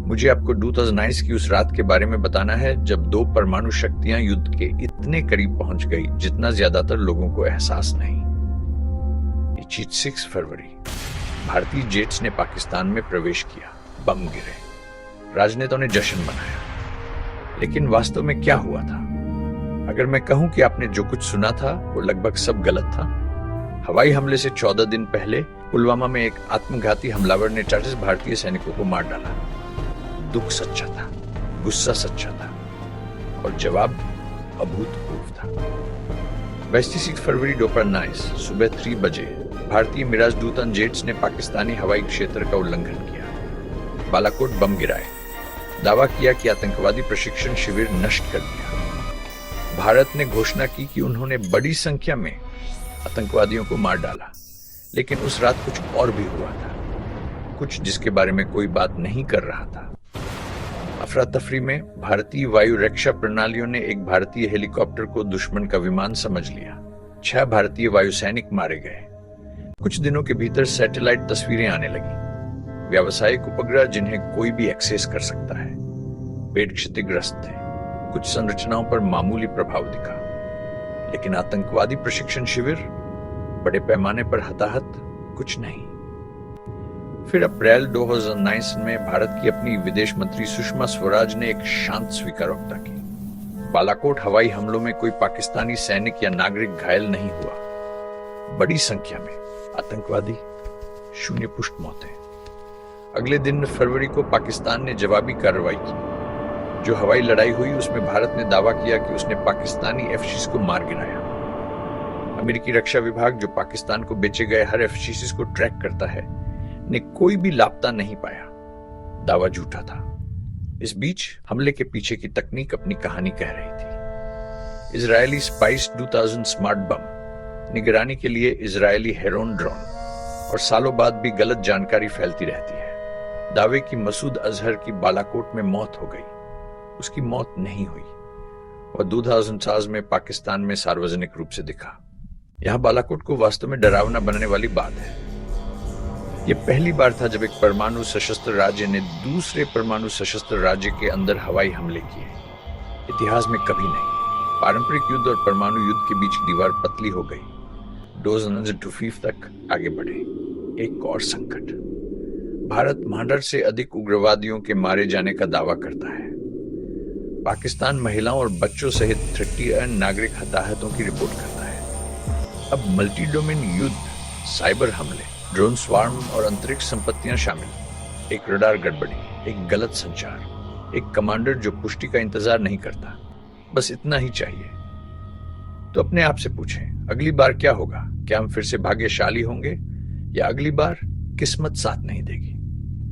मुझे आपको 2009 की उस रात के बारे में बताना है जब दो परमाणु शक्तियां युद्ध के इतने करीब पहुंच गई जितना ज्यादातर लोगों को एहसास नहीं। 6 फरवरी, भारतीय जेट्स ने पाकिस्तान में प्रवेश किया, बम गिरे, राजनेताओं ने जश्न मनाया। लेकिन वास्तव में क्या हुआ था? अगर मैं कहूं कि आपने जो कुछ सुना था वो लगभग सब गलत था। हवाई हमले से 14 दिन पहले पुलवामा में एक आत्मघाती हमलावर ने 40 भारतीय सैनिकों को मार डाला। दुख सच्चा था, गुस्सा सच्चा था और जवाब अभूतपूर्व था। 26 फरवरी 2009 सुबह 3 बजे भारतीय मिराज दूतन जेट्स ने पाकिस्तानी हवाई क्षेत्र का उल्लंघन किया, बालाकोट बम गिराए, दावा किया कि आतंकवादी प्रशिक्षण शिविर नष्ट कर दिया। भारत ने घोषणा की कि उन्होंने बड़ी संख्या में आतंकवादियों को मार डाला। लेकिन उस रात कुछ और भी हुआ था, कुछ जिसके बारे में कोई बात नहीं कर रहा था। अफरा तफरी में भारतीय वायु रक्षा प्रणालियों ने एक भारतीय हेलीकॉप्टर को दुश्मन का विमान समझ लिया। 6 भारतीय वायु सैनिक मारे गए। कुछ दिनों के भीतर सैटेलाइट तस्वीरें आने लगी, व्यावसायिक उपग्रह जिन्हें कोई भी एक्सेस कर सकता है। पेड़ क्षतिग्रस्त थे, कुछ संरचनाओं पर मामूली प्रभाव दिखा, लेकिन आतंकवादी प्रशिक्षण शिविर, बड़े पैमाने पर हताहत, कुछ नहीं। फिर अप्रैल 2009 में भारत की अपनी विदेश मंत्री सुषमा स्वराज ने एक शांत स्वीकारोक्ता की। बालाकोट हवाई हमलों में कोई पाकिस्तानी सैनिक या नागरिक घायल नहीं हुआ। बड़ी संख्या में आतंकवादी, 0 पुष्ट मौतें। अगले दिन फरवरी को पाकिस्तान ने जवाबी कार्रवाई की। जो हवाई लड़ाई हुई उसमें भारत ने दावा किया कि उसने पाकिस्तानी F-16 को मार गिराया। अमेरिकी रक्षा विभाग, जो पाकिस्तान को बेचे गए हर F-16 को ट्रैक करता है, ने कोई भी लापता नहीं पाया। दावा झूठा था। इस बीच हमले के पीछे की तकनीक अपनी कहानी कह रही थी। इजरायली स्पाइस 2000 स्मार्ट बम, निगरानी के लिए इजरायली हेरोन ड्रोन, और सालों बाद भी गलत जानकारी फैलती रहती है। दावे की मसूद अजहर की बालाकोट में मौत हो गई। उसकी मौत नहीं हुई। वह 2007 में पाकिस्तान में सार्वजनिक रूप से दिखा। यहां बालाकोट को वास्तव में डरावना बनने वाली बात है। यह पहली बार था जब एक परमाणु सशस्त्र राज्य ने दूसरे परमाणु सशस्त्र राज्य के अंदर हवाई हमले किए। इतिहास में कभी नहीं। पारंपरिक युद्ध और परमाणु युद्ध के बीच दीवार पतली हो गई। डोज़न टूफीफ तक आगे बढ़े। एक और संकट। भारत 100 से अधिक उग्रवादियों के मारे जाने का दावा करता है। पाकिस्तान महिलाओं और बच्चों सहित 31 नागरिक हताहतों की रिपोर्ट करता है। अब मल्टी डोमेन युद्ध, साइबर हमले, ड्रोन स्वार्म और अंतरिक्ष संपत्तियां शामिल। एक रडार गड़बड़ी, एक गलत संचार, एक कमांडर जो पुष्टि का इंतजार नहीं करता। बस इतना ही चाहिए। तो अपने आप से पूछें, अगली बार क्या होगा? क्या हम फिर से भाग्यशाली होंगे या अगली बार किस्मत साथ नहीं देगी?